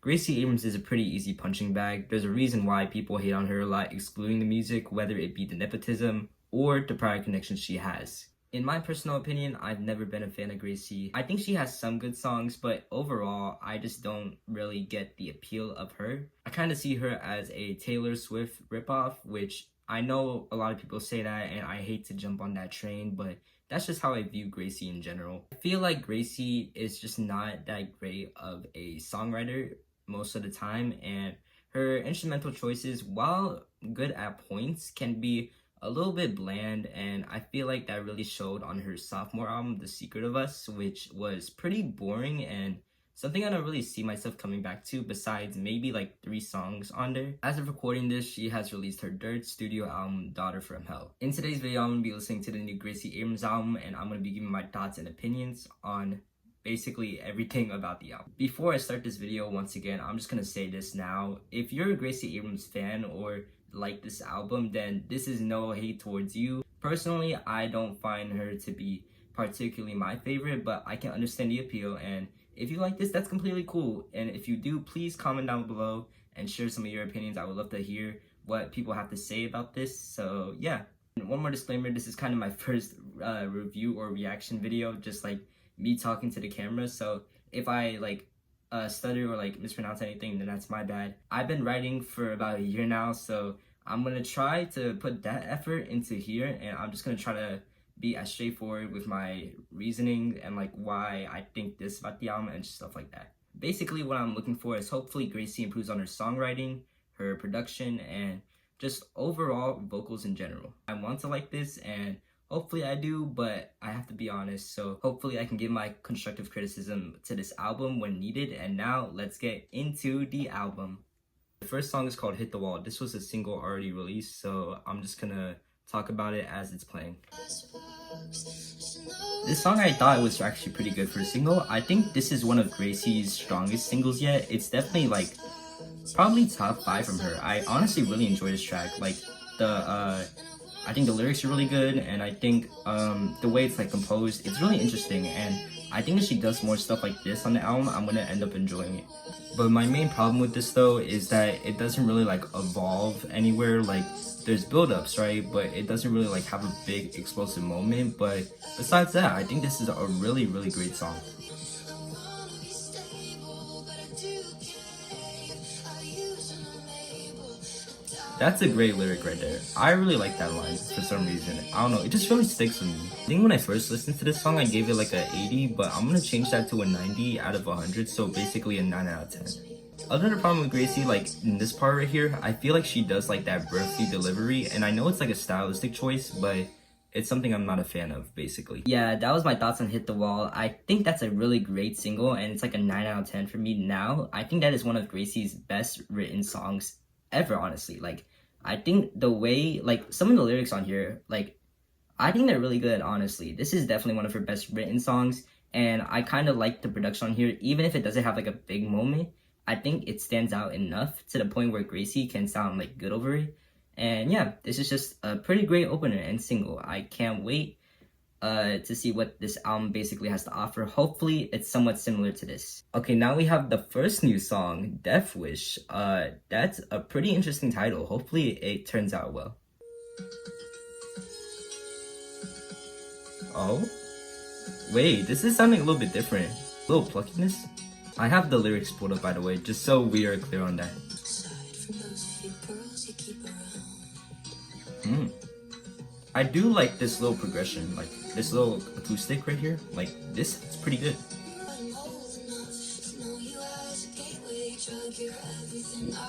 Gracie Abrams is a pretty easy punching bag. There's a reason why people hate on her a lot, excluding the music, whether it be the nepotism or the prior connections she has. In my personal opinion, I've never been a fan of Gracie. I think she has some good songs, but overall, I just don't really get the appeal of her. I kind of see her as a Taylor Swift ripoff, which I know a lot of people say that, and I hate to jump on that train, but that's just how I view Gracie in general. I feel like Gracie is just not that great of a songwriter most of the time, and her instrumental choices, while good at points, can be a little bit bland, and I feel like that really showed on her sophomore album, The Secret of Us, which was pretty boring and something I don't really see myself coming back to besides maybe like 3 songs on there. As of recording this, she has released her 3rd studio album, Daughter from Hell. In today's video, I'm going to be listening to the new Gracie Abrams album, and I'm going to be giving my thoughts and opinions on basically everything about the album. Before I start this video, once again, I'm just going to say this now. If you're a Gracie Abrams fan or like this album, then this is no hate towards you. Personally, I don't find her to be particularly my favorite, but I can understand the appeal, and if you like this, that's completely cool. And if you do, please comment down below and share some of your opinions. I would love to hear what people have to say about this. So yeah. And one more disclaimer, this is kind of my first review or reaction video, just like me talking to the camera. So if I like stutter or like mispronounce anything, then that's my bad. I've been writing for about a year now, so I'm gonna try to put that effort into here, and I'm just gonna try to be as straightforward with my reasoning and like why I think this about the album and stuff like that. Basically what I'm looking for is hopefully Gracie improves on her songwriting, her production, and just overall vocals in general. I want to like this, and hopefully I do, but I have to be honest, so hopefully I can give my constructive criticism to this album when needed. And now let's get into the album. The first song is called Hit the Wall. This was a single already released, so I'm just gonna talk about it as it's playing. This song, I thought was actually pretty good for a single. I think this is one of Gracie's strongest singles yet. It's definitely like probably top 5 from her. I honestly really enjoy this track. Like I think the lyrics are really good, and I think the way it's like composed, it's really interesting, and I think if she does more stuff like this on the album, I'm gonna end up enjoying it. But my main problem with this though is that it doesn't really like evolve anywhere. Like there's build-ups, right? But it doesn't really like have a big explosive moment. But besides that, I think this is a really, really great song. That's a great lyric right there. I really like that line for some reason. I don't know, it just really sticks with me. I think when I first listened to this song, I gave it like a 80, but I'm gonna change that to a 90 out of 100, so basically a 9 out of 10. Other problem with Gracie, like in this part right here, I feel like she does like that birthy delivery, and I know it's like a stylistic choice, but it's something I'm not a fan of, basically. Yeah, that was my thoughts on Hit the Wall. I think that's a really great single, and it's like a 9 out of 10 for me now. I think that is one of Gracie's best written songs ever, honestly. Like I think the way, like some of the lyrics on here, like I think they're really good, honestly. This is definitely one of her best written songs, and I kind of like the production on here. Even if it doesn't have like a big moment, I think it stands out enough to the point where Gracie can sound like good over it. And yeah, this is just a pretty great opener and single. I can't wait to see what this album basically has to offer. Hopefully it's somewhat similar to this. Okay, now we have the first new song, Death Wish. That's a pretty interesting title. Hopefully it turns out well. Oh, wait, this is sounding a little bit different. A little pluckiness. I have the lyrics pulled up, by the way, just so we are clear on that. I do like this little progression, like this little acoustic right here. Like this, it's pretty good.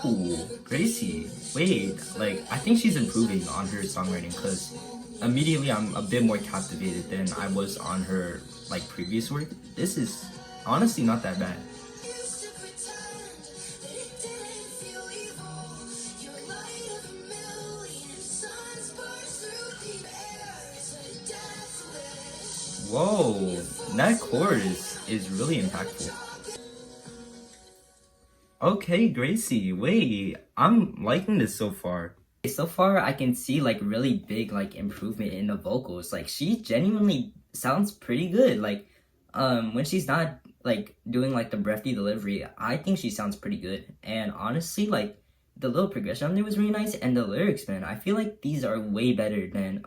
Ooh, Gracie. Wait, like I think she's improving on her songwriting, because immediately I'm a bit more captivated than I was on her like previous work. This is honestly not that bad. Whoa, that chorus is really impactful. Okay, Gracie, wait, I'm liking this so far. So far, I can see like really big like improvement in the vocals. Like she genuinely sounds pretty good. Like when she's not like doing like the breathy delivery, I think she sounds pretty good. And honestly, like the little progression on there was really nice, and the lyrics, man, I feel like these are way better than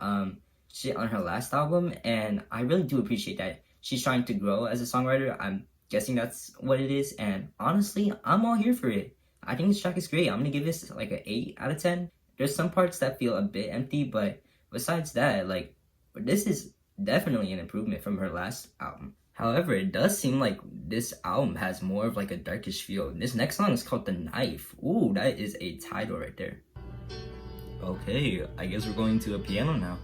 shit on her last album, and I really do appreciate that she's trying to grow as a songwriter. I'm guessing that's what it is, and honestly, I'm all here for it. I think this track is great. I'm gonna give this like an 8 out of 10. There's some parts that feel a bit empty, but besides that, like, this is definitely an improvement from her last album. However, it does seem like this album has more of like a darkish feel. This next song is called The Knife. Ooh, that is a title right there. Okay, I guess we're going to a piano now.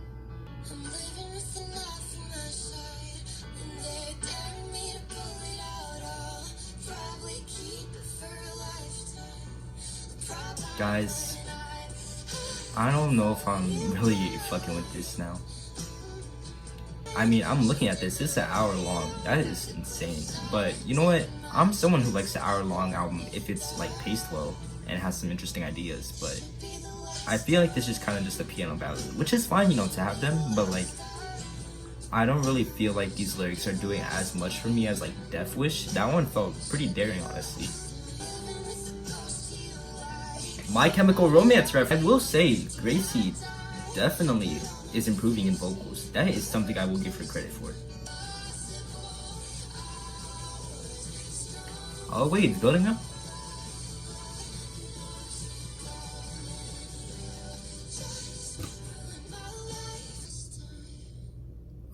Guys, I don't know if I'm really fucking with this now. I mean, I'm looking at this. It's an hour long. That is insane. But you know what? I'm someone who likes an hour long album if it's like paced well and has some interesting ideas. But I feel like this is kind of just a piano ballad, which is fine, you know, to have them. But like, I don't really feel like these lyrics are doing as much for me as like Death Wish. That one felt pretty daring, honestly. My Chemical Romance ref. I will say, Gracie definitely is improving in vocals. That is something I will give her credit for. Oh wait, it's building up?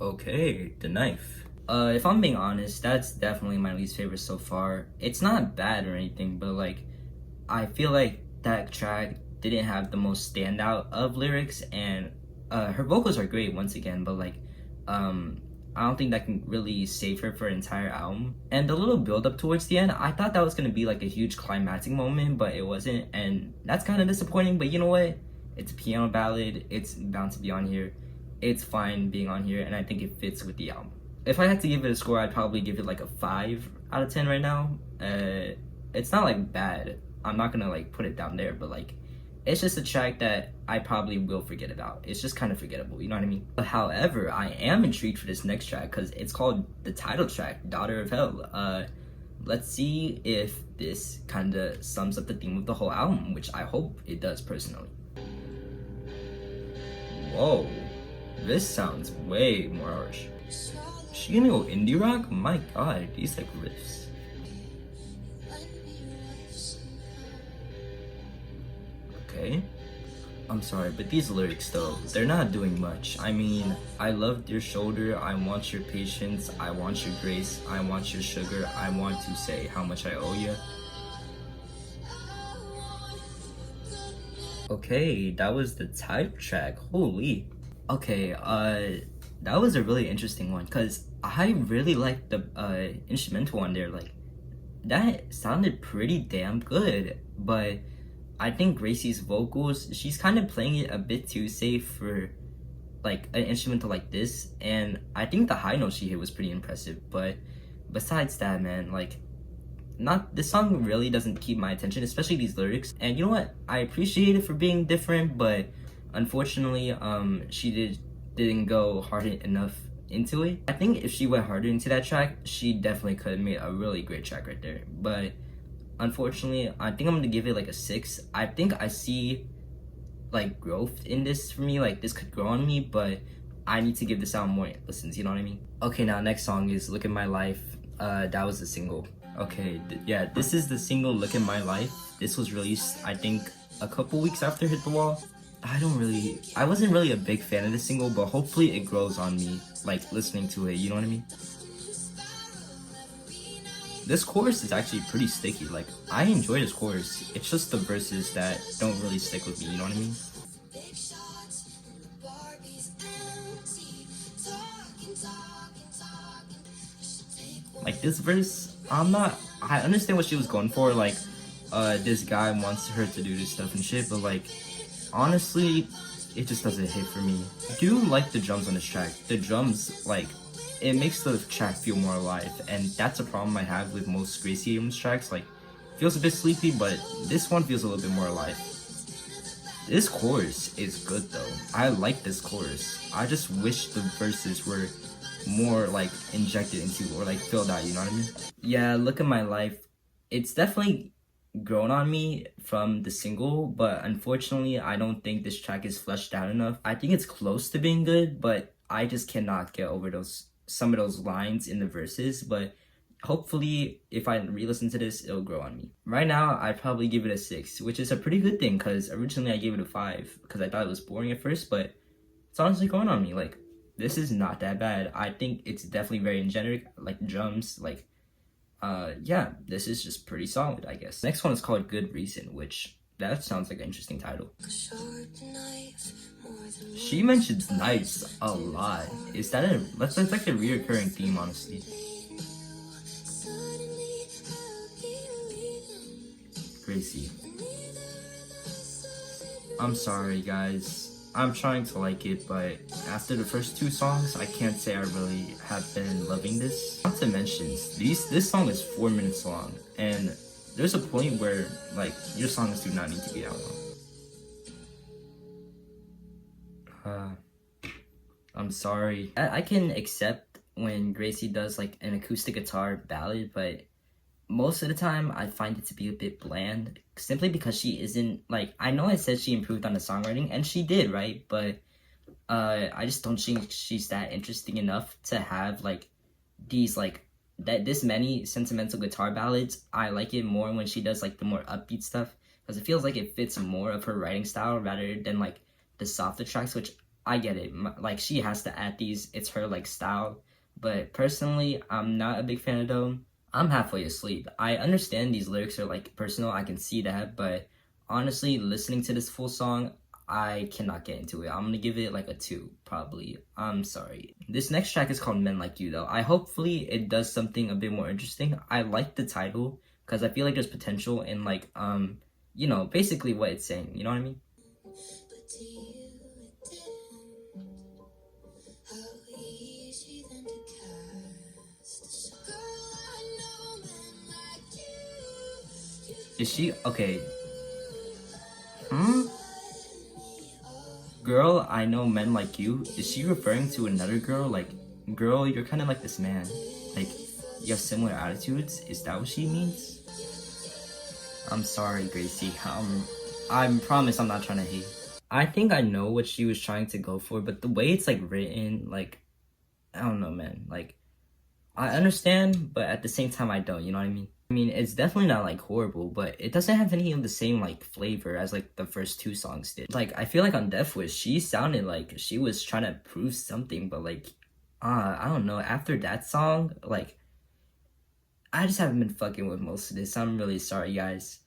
Okay, The Knife. If I'm being honest, that's definitely my least favorite so far. It's not bad or anything, but like, I feel like that track didn't have the most standout of lyrics, and her vocals are great once again, but like I don't think that can really save her for an entire album. And the little build up towards the end, I thought that was gonna be like a huge climactic moment, but it wasn't, and that's kind of disappointing. But you know what? It's a piano ballad. It's bound to be on here. It's fine being on here, and I think it fits with the album. If I had to give it a score, I'd probably give it like a 5 out of 10 right now. It's not like bad. I'm not gonna like put it down there, but like, it's just a track that I probably will forget about. It's just kind of forgettable, you know what I mean? But however, I am intrigued for this next track because it's called the title track, Daughter of Hell. Let's see if this kind of sums up the theme of the whole album, which I hope it does personally. Whoa, this sounds way more harsh. Is she gonna go indie rock? My god, these like riffs. Okay. I'm sorry, but these lyrics though, they're not doing much. I mean, I loved your shoulder, I want your patience, I want your grace, I want your sugar, I want to say how much I owe you. Okay, that was the title track. Holy. Okay, that was a really interesting one because I really liked the instrumental on there. Like, that sounded pretty damn good, but I think Gracie's vocals, she's kind of playing it a bit too safe for like an instrumental like this, and I think the high note she hit was pretty impressive. But besides that, man, like, this song really doesn't keep my attention, especially these lyrics. And you know what, I appreciate it for being different, but unfortunately she didn't go hard enough into it. I think if she went harder into that track, she definitely could have made a really great track right there. But unfortunately, I think I'm gonna give it like a 6. I think I see like growth in this for me. Like, this could grow on me, but I need to give this album more listens, you know what I mean? Okay, now next song is Look at My Life. That was the single. Okay, yeah, this is the single Look at My Life. This was released, I think, a couple weeks after Hit the Wall. I wasn't really a big fan of this single, but hopefully it grows on me, like, listening to it, you know what I mean? This chorus is actually pretty sticky. Like, I enjoy this chorus. It's just the verses that don't really stick with me, you know what I mean? Like, this verse, I understand what she was going for. Like, this guy wants her to do this stuff and shit, but like, honestly, it just doesn't hit for me. I do like the drums on this track. The drums, like, it makes the track feel more alive, and that's a problem I have with most Gracie Abrams tracks. Like, it feels a bit sleepy, but this one feels a little bit more alive. This chorus is good though. I like this chorus. I just wish the verses were more like injected into or like filled out, you know what I mean? Yeah, Look at My Life. It's definitely grown on me from the single, but unfortunately I don't think this track is fleshed out enough. I think it's close to being good, but I just cannot get over some of those lines in the verses, but hopefully if I re-listen to this, it'll grow on me. Right now I'd probably give it a 6, which is a pretty good thing because originally I gave it a 5 because I thought it was boring at first, but it's honestly growing on me. Like, this is not that bad. I think it's definitely very generic, like drums, like yeah, this is just pretty solid, I guess. Next one is called Good Reason, which that sounds like an interesting title. She mentions knives a lot. Is that that's like a reoccurring theme, honestly. Gracie. I'm sorry, guys. I'm trying to like it, but after the first 2 songs, I can't say I really have been loving this. Not to mention, this song is 4 minutes long, and there's a point where, like, your songs do not need to be that long. I'm sorry. I can accept when Gracie does, like, an acoustic guitar ballad, but most of the time I find it to be a bit bland simply because she isn't like, I know I said she improved on the songwriting and she did, right? But I just don't think she's that interesting enough to have like these like this many sentimental guitar ballads. I like it more when she does like the more upbeat stuff because it feels like it fits more of her writing style rather than like the softer tracks, which I get it. Like she has to add these, it's her like style, but personally I'm not a big fan of them. I'm halfway asleep. I understand these lyrics are like personal, I can see that, but honestly, listening to this full song, I cannot get into it. I'm gonna give it like a 2, probably. I'm sorry. This next track is called Men Like You, though. Hopefully it does something a bit more interesting. I like the title, because I feel like there's potential in like, you know, basically what it's saying, you know what I mean? Is she okay? Girl, I know men like you. Is she referring to another girl? Like, girl, you're kind of like this man. Like, you have similar attitudes. Is that what she means? I'm sorry, Gracie. I promise I'm not trying to hate. I think I know what she was trying to go for, but the way it's like written, like, I don't know, man. Like, I understand, but at the same time, I don't. You know what I mean? I mean, it's definitely not like horrible, but it doesn't have any of the same like flavor as like the first 2 songs did. Like, I feel like on Death Wish, she sounded like she was trying to prove something, but like, I don't know. After that song, like, I just haven't been fucking with most of this. I'm really sorry, guys.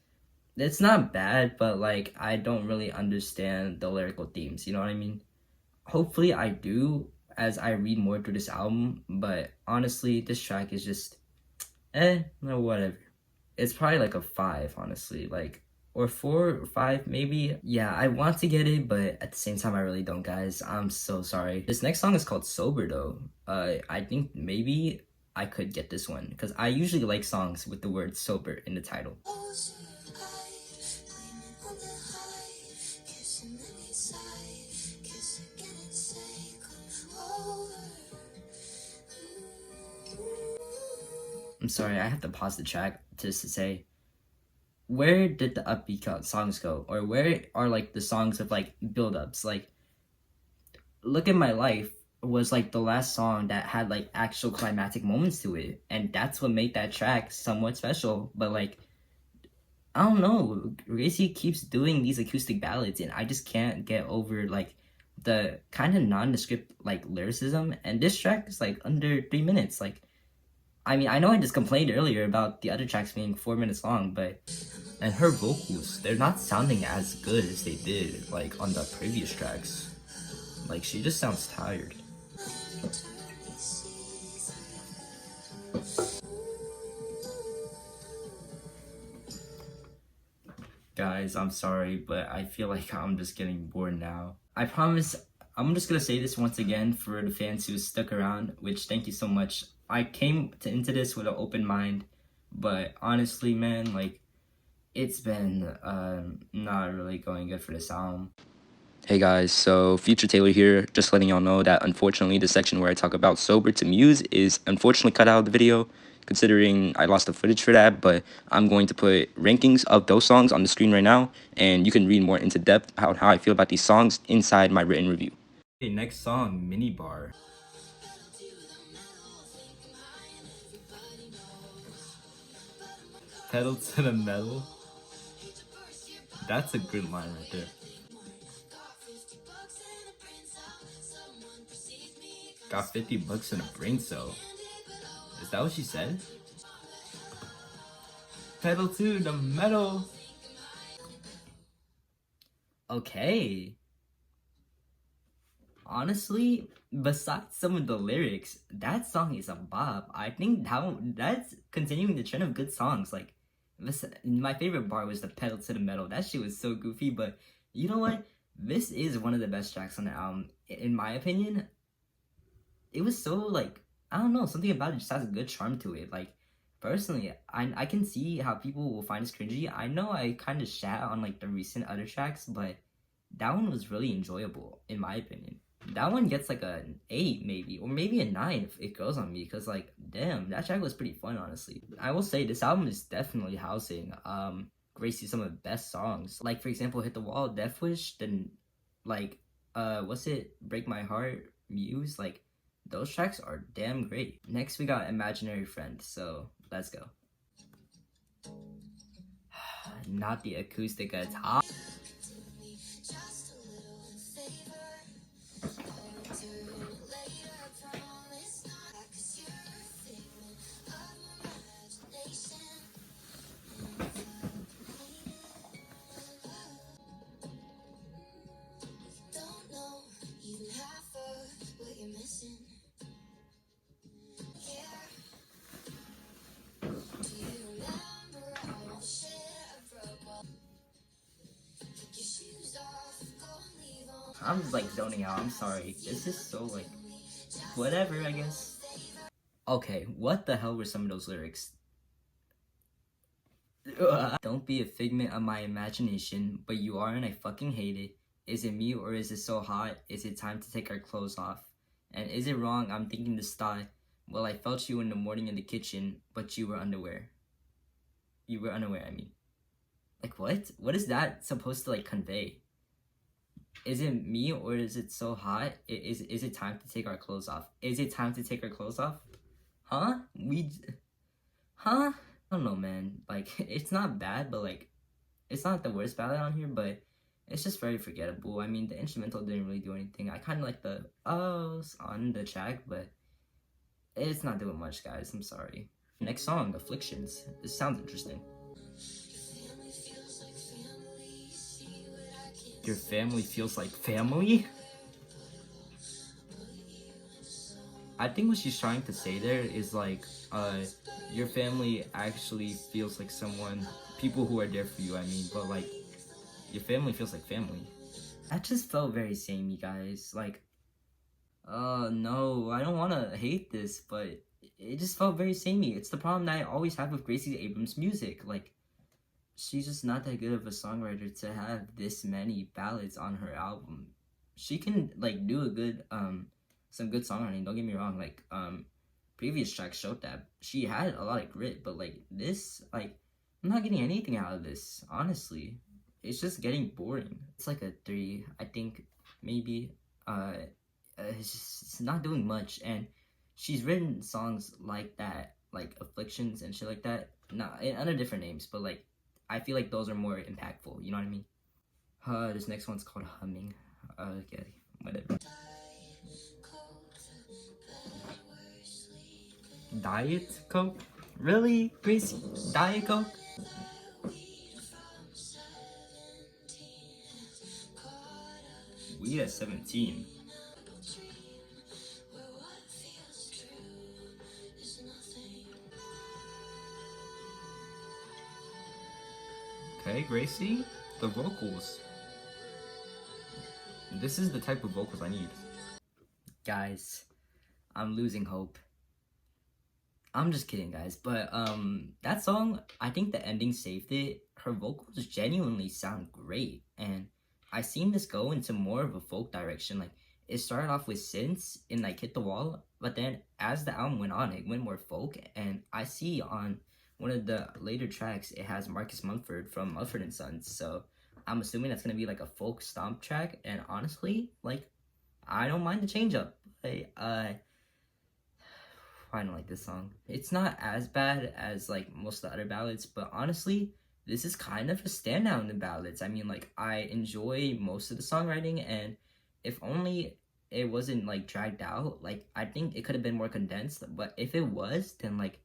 It's not bad, but like, I don't really understand the lyrical themes. You know what I mean? Hopefully, I do as I read more through this album, but honestly, this track is just no, whatever. It's probably like a 5, honestly, like, or 4 or 5 maybe. Yeah, I want to get it, but at the same time I really don't, guys. I'm so sorry. This next song is called Sober, though. I think maybe I could get this one because I usually like songs with the word sober in the title. I'm sorry, I have to pause the track just to say, where did the upbeat songs go? Or where are like the songs of like build-ups? Like, Look at My Life was like the last song that had like actual climactic moments to it. And that's what made that track somewhat special. But like, I don't know, Gracie keeps doing these acoustic ballads and I just can't get over like the kind of nondescript like lyricism. And this track is like under 3 minutes. Like, I mean, I know I just complained earlier about the other tracks being 4 minutes long, but... And her vocals, they're not sounding as good as they did, like, on the previous tracks. Like, she just sounds tired. Guys, I'm sorry, but I feel like I'm just getting bored now. I promise, I'm just gonna say this once again for the fans who stuck around, which thank you so much. I came into this with an open mind, but honestly, man, like, it's been not really going good for this album. Hey guys, so Future Taylor here, just letting y'all know that unfortunately the section where I talk about Sober to Muse is unfortunately cut out of the video, considering I lost the footage for that, but I'm going to put rankings of those songs on the screen right now, and you can read more into depth about how I feel about these songs inside my written review. Okay, next song, Minibar. Pedal to the metal. That's a good line right there. Got 50 bucks in a brain cell. Is that what she said? Pedal to the metal. Okay. Honestly, besides some of the lyrics, that song is a bop. I think that's continuing the trend of good songs. Like, my favorite bar was the pedal to the metal. That shit was so goofy, but you know what? This is one of the best tracks on the album, in my opinion. It was so like, I don't know, something about it just has a good charm to it. Like, personally, I can see how people will find this cringy. I know I kind of shat on like the recent other tracks, but that one was really enjoyable in my opinion. That one gets like an 8 maybe, or maybe a 9 if it goes on me, because like, damn, that track was pretty fun, honestly. I will say this album is definitely housing Gracie some of the best songs. Like, for example, Hit the Wall, Death Wish, then like what's it, Break My Heart, Muse, like those tracks are damn great. Next we got Imaginary Friend, so let's go. Not the acoustic guitar. I'm just like zoning out, I'm sorry. This is so like, whatever, I guess. Okay, what the hell were some of those lyrics? Don't be a figment of my imagination, but you are and I fucking hate it. Is it me or is it so hot? Is it time to take our clothes off? And is it wrong I'm thinking to stop? Well, I felt you in the morning in the kitchen, but you were underwear. You were unaware, I mean. Like, what? What is that supposed to like convey? Is it me or is it so hot? Is it time to take our clothes off? Is it time to take our clothes off? Huh? Huh? I don't know, man. Like, it's not bad, but like, it's not the worst ballad on here, but it's just very forgettable. I mean, the instrumental didn't really do anything. I kind of like the ohs on the track, but it's not doing much, guys. I'm sorry. Next song, Afflictions. This sounds interesting. Your family feels like family? I think what she's trying to say there is like, your family actually feels like someone, people who are there for you, I mean, but like, your family feels like family. That just felt very samey, guys. Like, no, I don't want to hate this, but it just felt very samey. It's the problem that I always have with Gracie Abrams' music. Like, she's just not that good of a songwriter to have this many ballads on her album. She can like do a good some good songwriting, don't get me wrong. Like previous tracks showed that she had a lot of grit, but like this, like, I'm not getting anything out of this, honestly. It's just getting boring. It's like a 3, I think, maybe. It's not doing much, and she's written songs like that, like Afflictions and shit like that, not under different names, but like, I feel like those are more impactful, you know what I mean? This next one's called Humming. Okay, whatever. Diet Coke? Really, Gracie? Diet Coke? We at 17. Okay, Gracie, the vocals. This is the type of vocals I need. Guys, I'm losing hope. I'm just kidding, guys, but that song, I think the ending saved it. Her vocals genuinely sound great, and I seen this go into more of a folk direction. Like it started off with synths and like Hit the Wall, but then as the album went on, it went more folk. And I see on one of the later tracks, it has Marcus Mumford from Mumford and Sons. So I'm assuming that's gonna be like a folk stomp track. And honestly, like I don't mind the change up. I don't like this song. It's not as bad as like most of the other ballads, but honestly, this is kind of a standout in the ballads. I mean, like I enjoy most of the songwriting, and if only it wasn't like dragged out, like I think it could have been more condensed. But if it was, then like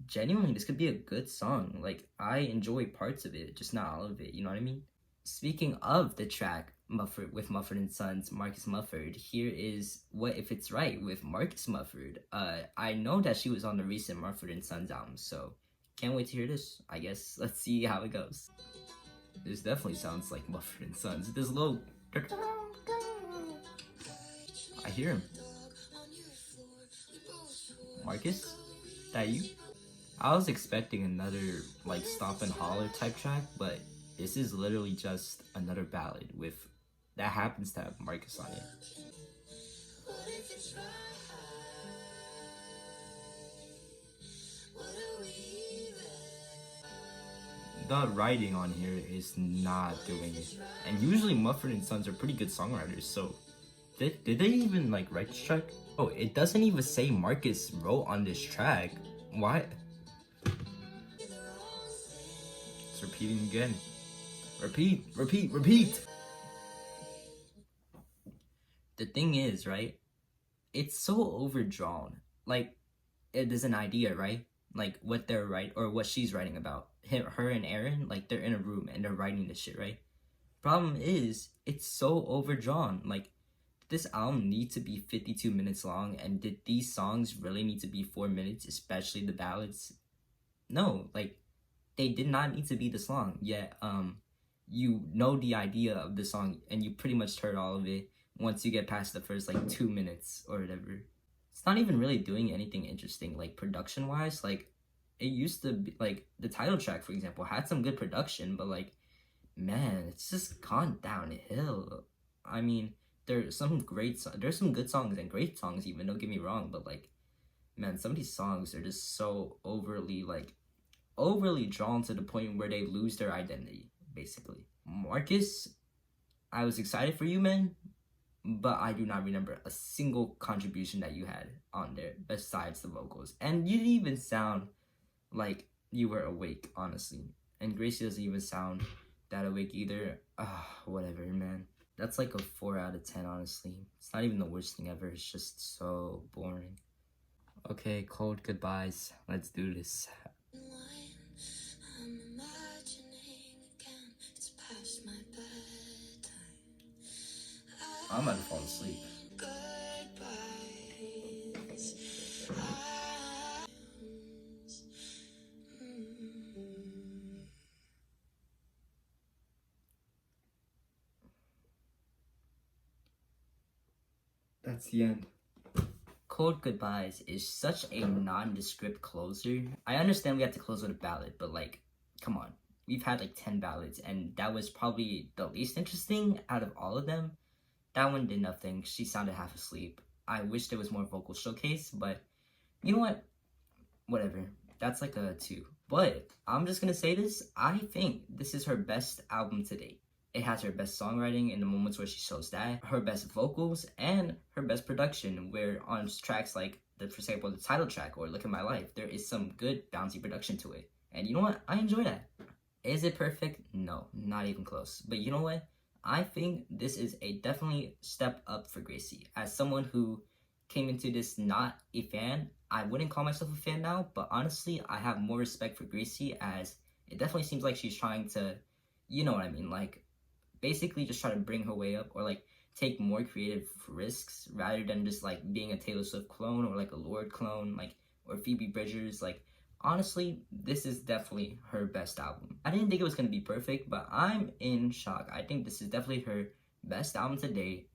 genuinely, this could be a good song. Like I enjoy parts of it, just not all of it. You know what I mean? Speaking of the track Mumford and Sons, Marcus Mumford, here is What If It's Right with Marcus Mumford. I know that she was on the recent Mumford and Sons album, so can't wait to hear this. I guess let's see how it goes. This definitely sounds like Mumford and Sons. This little, I hear him. Marcus, that you? I was expecting another like stomp and holler type track, but this is literally just another ballad with that happens to have Marcus on it. The writing on here is not doing it, and usually Mumford and Sons are pretty good songwriters. So, did they even like write this track? Oh, it doesn't even say Marcus wrote on this track. Why? It's repeating again. Repeat, repeat, repeat. The thing is, right? It's so overdrawn. Like, it is an idea, right? Like what they're or what she's writing about. Her and Aaron, like they're in a room and they're writing this shit, right? Problem is, it's so overdrawn. Like, did this album need to be 52 minutes long? And did these songs really need to be 4 minutes, especially the ballads? No, like, they did not need to be this long. Yet, you know the idea of the song and you pretty much heard all of it once you get past the first like 2 minutes or whatever. It's not even really doing anything interesting like production wise. Like it used to be like the title track, for example, had some good production, but like man, it's just gone downhill. I mean, there's some good songs and great songs even, don't get me wrong, but like man, some of these songs are just so overly drawn to the point where they lose their identity, basically. Marcus, I was excited for you, man, but I do not remember a single contribution that you had on there besides the vocals. And you didn't even sound like you were awake, honestly. And Gracie doesn't even sound that awake either. Whatever, man. That's like a 4 out of 10, honestly. It's not even the worst thing ever. It's just so boring. Okay, cold goodbyes. Let's do this. I'm about to fall asleep. That's the end. Cold Goodbyes is such a nondescript closer. I understand we have to close with a ballad, but like, come on. We've had like 10 ballads, and that was probably the least interesting out of all of them. That one did nothing. She sounded half asleep. I wish there was more vocal showcase, but you know what? Whatever. That's like a 2. But I'm just gonna say this. I think this is her best album to date. It has her best songwriting in the moments where she shows that, her best vocals, and her best production, where on tracks like, for example, the title track or Look at My Life, there is some good bouncy production to it. And you know what? I enjoy that. Is it perfect? No, not even close. But you know what? I think this is a definitely step up for Gracie. As someone who came into this not a fan, I wouldn't call myself a fan now, but honestly, I have more respect for Gracie, as it definitely seems like she's trying to, you know what I mean, like, basically just try to bring her way up, or like take more creative risks rather than just like being a Taylor Swift clone or like a Lorde clone, like, or Phoebe Bridgers. Like, honestly, this is definitely her best album. I didn't think it was going to be perfect, but I'm in shock. I think this is definitely her best album to date.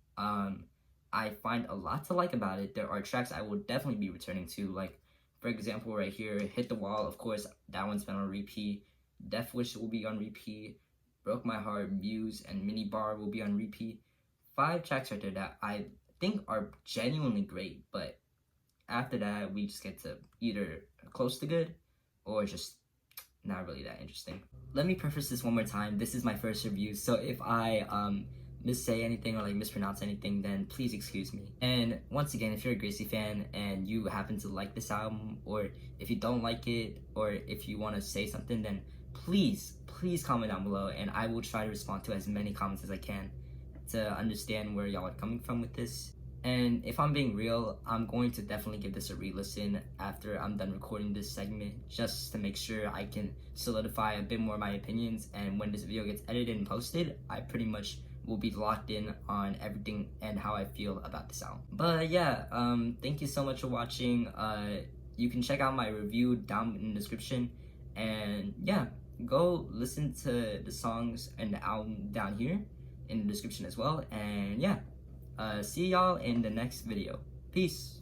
I find a lot to like about it. There are tracks I will definitely be returning to, like, for example, right here, Hit the Wall. Of course, that one's been on repeat. Death Wish will be on repeat. Broke My Heart, Muse, and Mini Bar will be on repeat. 5 tracks right there that I think are genuinely great, but after that we just get to either close to good or just not really that interesting. Let me preface this one more time. This is my first review, so if I missay anything or like mispronounce anything, then please excuse me. And once again, if you're a Gracie fan and you happen to like this album, or if you don't like it, or if you want to say something, then please comment down below, and I will try to respond to as many comments as I can to understand where y'all are coming from with this. And if I'm being real, I'm going to definitely give this a re-listen after I'm done recording this segment, just to make sure I can solidify a bit more of my opinions, and when this video gets edited and posted, I pretty much will be locked in on everything and how I feel about this album. But yeah, thank you so much for watching. You can check out my review down in the description, and yeah, go listen to the songs and the album down here in the description as well. And yeah, see y'all in the next video. Peace.